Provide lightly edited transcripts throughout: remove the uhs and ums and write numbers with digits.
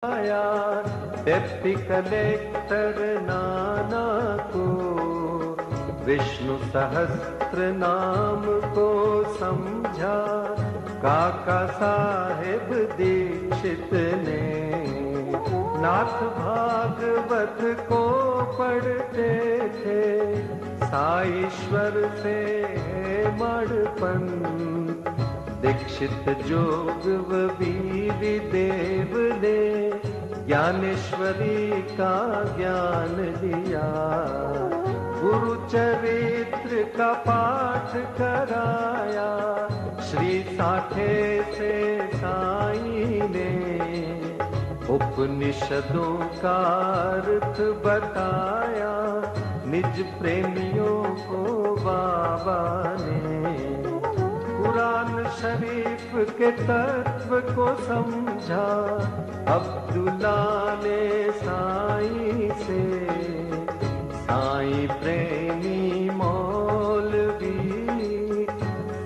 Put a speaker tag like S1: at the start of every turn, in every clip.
S1: आया deputy collector नाना को विष्णु सहस्त्र नाम को समझा काका साहेब दीक्षित ने। नाथ भागवत को पढ़ते थे साईश्वर से मड़पन। दीक्षित जोग वीर देव ने ज्ञानेश्वरी का ज्ञान दिया। गुरु चरित्र का पाठ कराया श्री साठे से साईं ने। उपनिषदों का अर्थ बताया निज प्रेमियों को बाबा ने। कुरान शरीफ के तत्व को समझा अब्दुल्ला ने साईं से। साईं प्रेमी मौलवी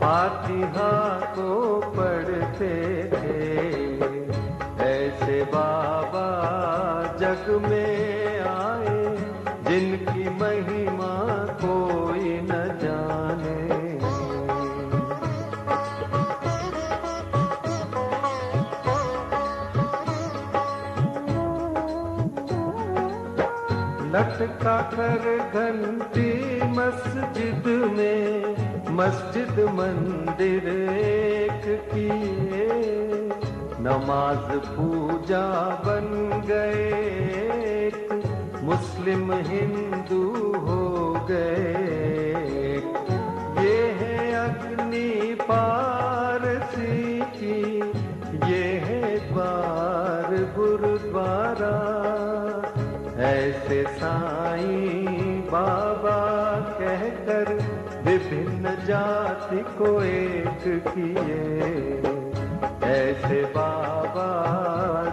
S1: फातिहा को पढ़ते थे। ऐसे बाबा जग में आए जिनकी महिमा कोई न जाने। लटका कर घंटी मस्जिद में मस्जिद मंदिर एक किए। नमाज पूजा बन गए मुस्लिम हिंदू हो गए। ये है अग्नि पारसी की ये है द्वार गुरुद्वारा। ऐसे साईं बाबा कहकर विभिन्न जाति को एक किए। ऐसे बाबा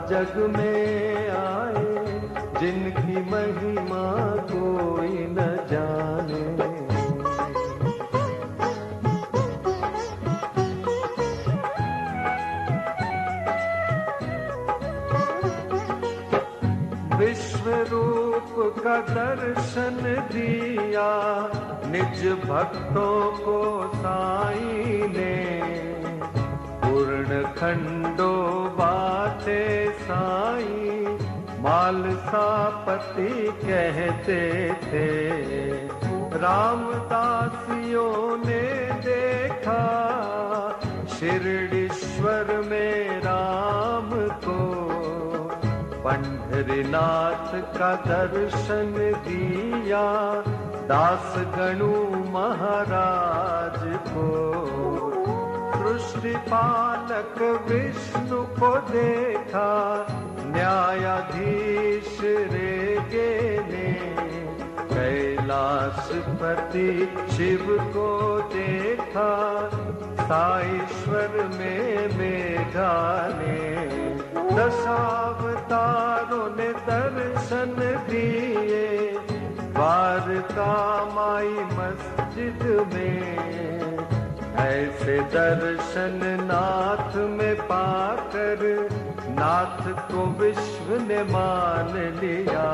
S1: जग में आए जिनकी महिमा कोई न जाने। विश्व रूप का दर्शन दिया निज भक्तों को साईं ने। पूर्ण खंडो बाते साईं मालसापति कहते थे। रामदासियों ने देखा शिरडीश्वर में राम को। पंढरीनाथ का दर्शन दिया दास गणु महाराज को। सृष्टि पालक विष्णु को देखा न्यायाधीश रेगे ने। कैलाशपति शिव को देखा साईश्वर में मेघा ने। दशावतारों ने दर्शन दिए द्वारका माई मस्जिद में। ऐसे दर्शन नाथ में पाकर नाथ को विश्व ने मान लिया।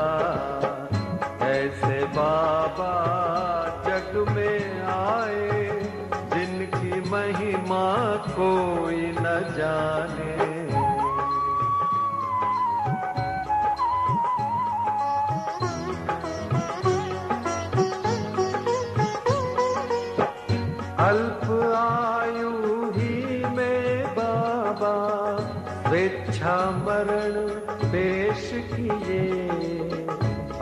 S1: ऐसे बाबा जग में आए जिनकी महिमा कोई न जाने। अल्प आयु ही में बाबा स्वेच्छा मरण पेश किए।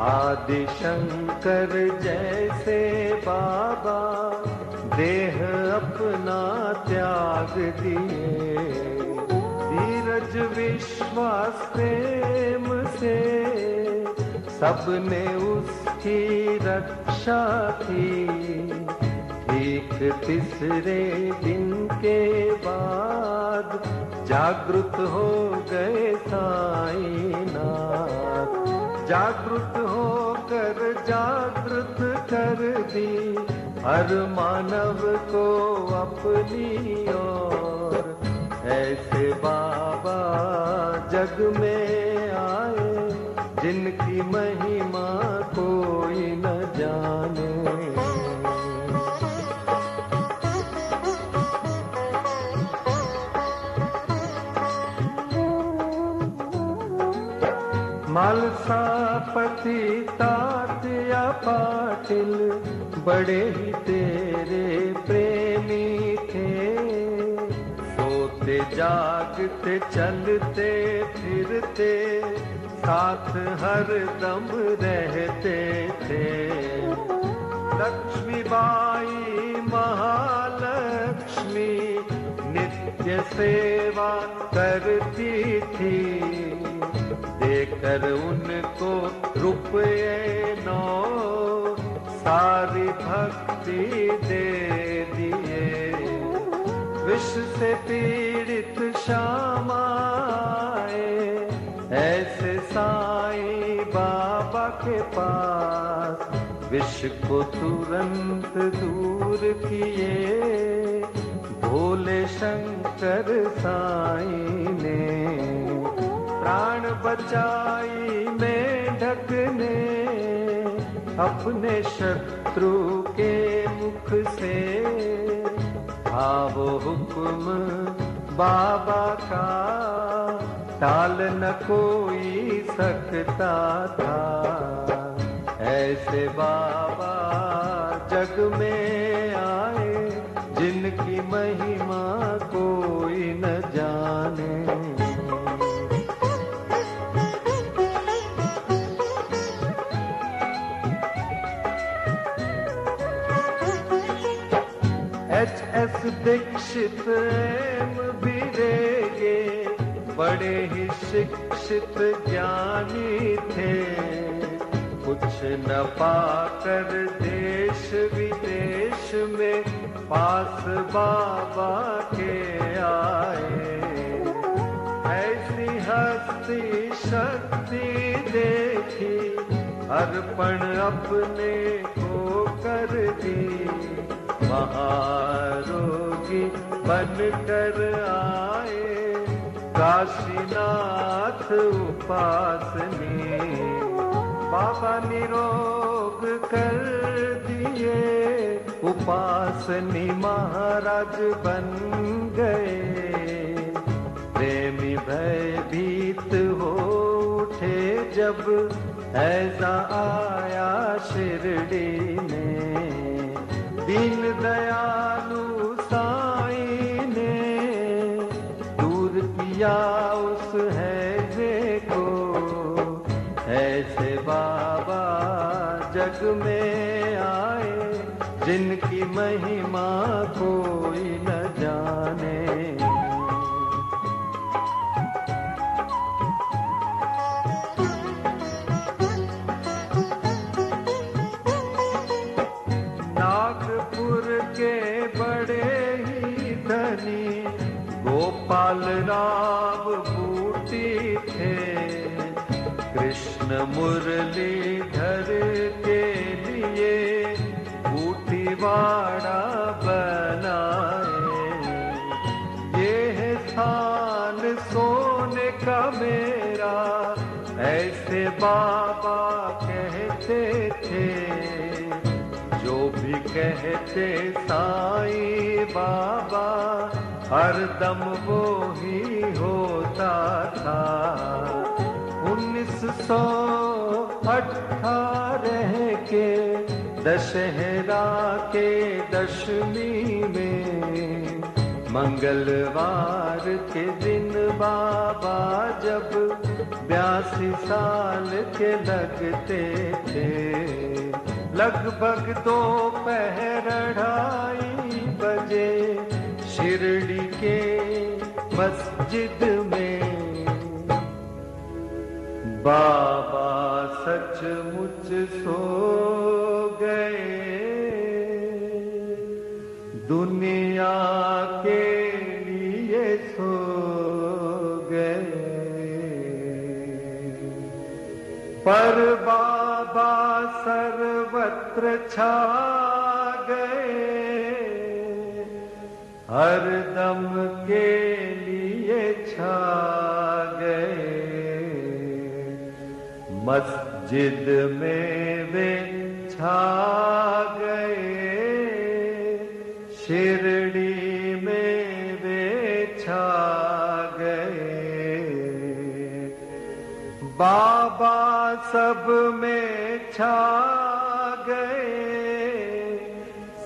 S1: आदि शंकर जैसे बाबा देह अपना त्याग दिए। धीरज विश्वास प्रेम से सबने उसकी रक्षा की। एक तीसरे दिन के बाद जागृत हो गए साईं नाथ। जागृत होकर जागृत कर दी हर मानव को अपनी ओर। ऐसे बाबा जग में जिनकी महिमा कोई न जाने। मालसा पतितात या पाटिल बड़े ही तेरे प्रेमी थे। सोते जागते चलते फिरते साथ हर दम रहते थे। लक्ष्मी बाई महालक्ष्मी नित्य सेवा करती थी। देकर उनको रुपये 9 सारी भक्ति दे दिए। विष से पीड़ित श्यामा आए ऐसे साईं बाबा के पास। विष को तुरंत दूर किए भोले शंकर साईं ने। प्राण बचाई मेंढक ने अपने शत्रु के मुख से। वो हुक्म बाबा का टाल न कोई सकता था। ऐसे बाबा जग में आए जिनकी महिमा कोई न जाने। एच.एस. दीक्षित एम बिरेगे बड़े ही शिक्षित ज्ञानी थे। कुछ न पाकर देश विदेश में पास बाबा के आए। ऐसी हस्ती शक्ति देखी अर्पण अपने को कर दी। महारोगी बनकर आए काशीनाथ उपासनी। बाबा निरोग कर दिए उपासनी महाराज बन गए। प्रेमी भयभीत हो उठे जब ऐसा आया शिरडी में। दीन दयालु साईं ने दूर किया उस हैजे को। ऐसे बाबा जग में आए जिनकी महिमा कोई न जाने। गोपाल राव बूटी थे। कृष्ण मुरलीधर के लिए बूटी वाड़ा बनाए। ये है स्थान सोने का मेरा ऐसे बाबा कहते थे। जो भी कहते साईं बाबा हरदम वो ही होता था। 1918 के दशहरा के दशमी में मंगलवार के दिन बाबा जब 82 साल के लगते थे। लगभग दोपहर 2:30 बजे शिरडी के मस्जिद में बाबा सचमुच सो गए। दुनिया के लिए सो गए। पर बाबा सर्वत्र छा गए। हर दम के लिए छा गए। मस्जिद में वे छा गए, शिरडी में वे छा गए। बाबा सब में छा गए,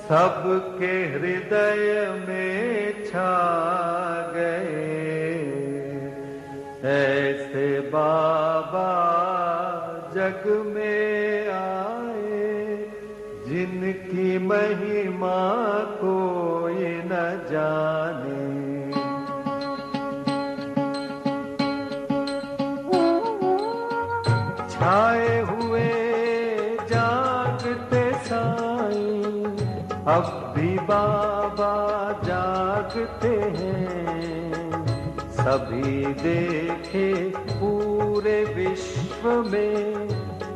S1: सबके हृदय में छा गए। ऐसे बाबा जग में आए, जिनकी महिमा कोई न जाने। छाए हुए जागते साईं, अब भी बाबा जागते हैं। सभी देखे पूरे विश्व में,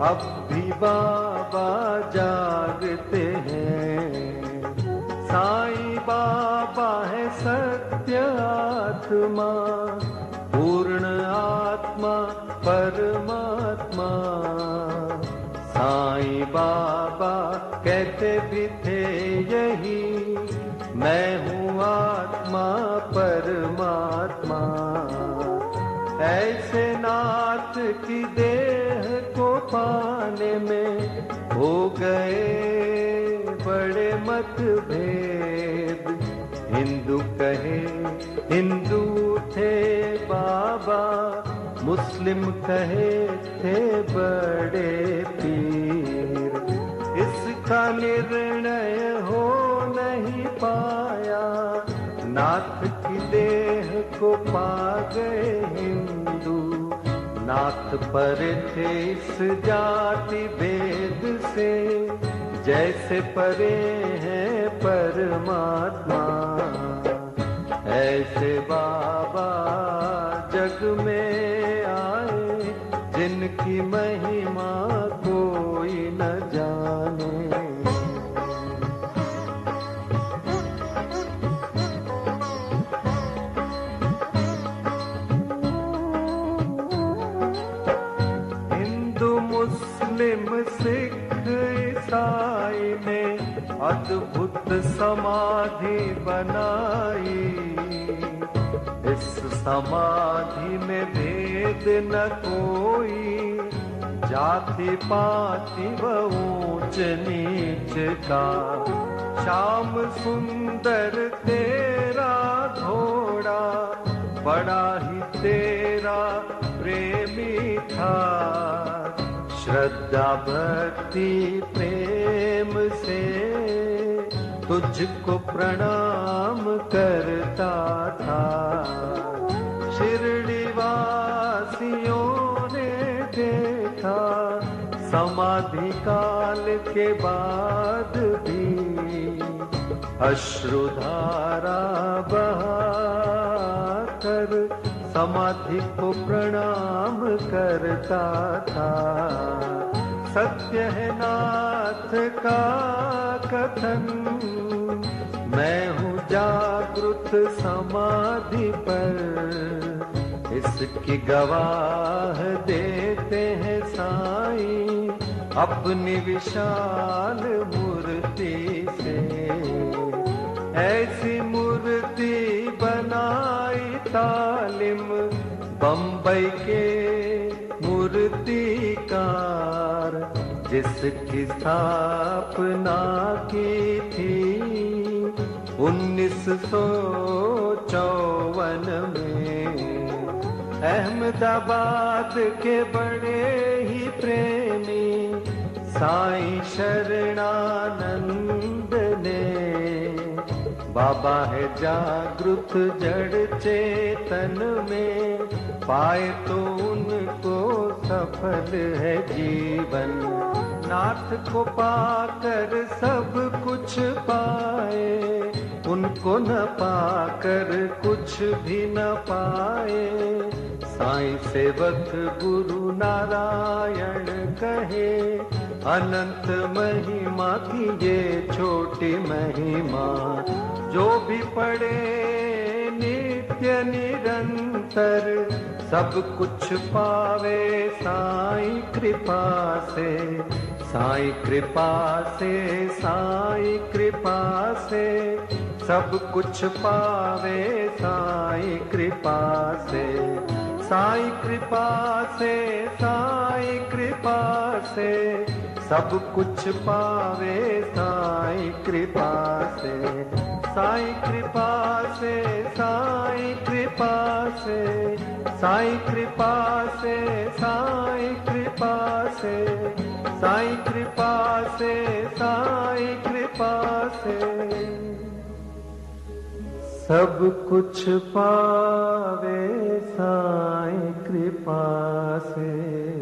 S1: अब भी बाबा जागते हैं। साईं बाबा है सत्य आत्मा, पूर्ण आत्मा परमात्मा। साईं बाबा कहते भी थे यही, मैं हूँ आत्मा परमात्मा। ऐसे नाथ की देह को पाने में हो गए बड़े मतभेद। हिंदू कहे हिंदू थे बाबा, मुस्लिम कहे थे बड़े पीर। इसका निर्णय हो नहीं पाया, नाथ की देह को पा गए हिंदू। नाथ पर थे इस जाति भेद से, जैसे परे हैं परमात्मा। ऐसे बाबा जग में आए, जिनकी महिमा कोई न जाने। हिंदू मुस्लिम सिख ईसाई ने अद्भुत समाधि बनाई। इस समाधि में भेद न कोई, जाति पाति व ऊंच नीच का। श्याम सुंदर तेरा घोड़ा, बड़ा ही तेरा प्रेमी था। श्रद्धा भक्ति प्रेम से तुझको प्रणाम करता था। शिरडी वासियों ने देखा, समाधि काल के बाद भी अश्रुधारा बहाकर समाधि को प्रणाम करता था। सत्य है नाथ का कथन, मैं हूँ जागृत समाधि पर। इसकी गवाह देते हैं साईं अपनी विशाल मूर्ति से। ऐसी मूर्ति बनाई तालिम बम्बई के मूर्तिकार, जिसकी स्थापना की थी 1954 में। अहमदाबाद के बड़े ही प्रेमी साईं शरणानंद ने, बाबा है जागृत जड़ चेतन में, पाए तो उनको सफल है जीवन। नाथ को पाकर सब कुछ पाए, उनको न पाकर कुछ भी न पाए। साईं सेवक गुरु नारायण कहे, अनंत महिमा की ये छोटी महिमा। जो भी पढ़े नित्य निरंतर, सब कुछ पावे साईं कृपा से, साईं कृपा से, साईं कृपा से, सब कुछ पावे साईं कृपा से, साईं कृपा से, साईं कृपा से, सब कुछ पावे साईं कृपा से, साईं कृपा से, साईं कृपा से, साईं कृपा से, साईं कृपा से, साईं कृपा से, साईं कृपा से, सब कुछ पावे साईं कृपा से।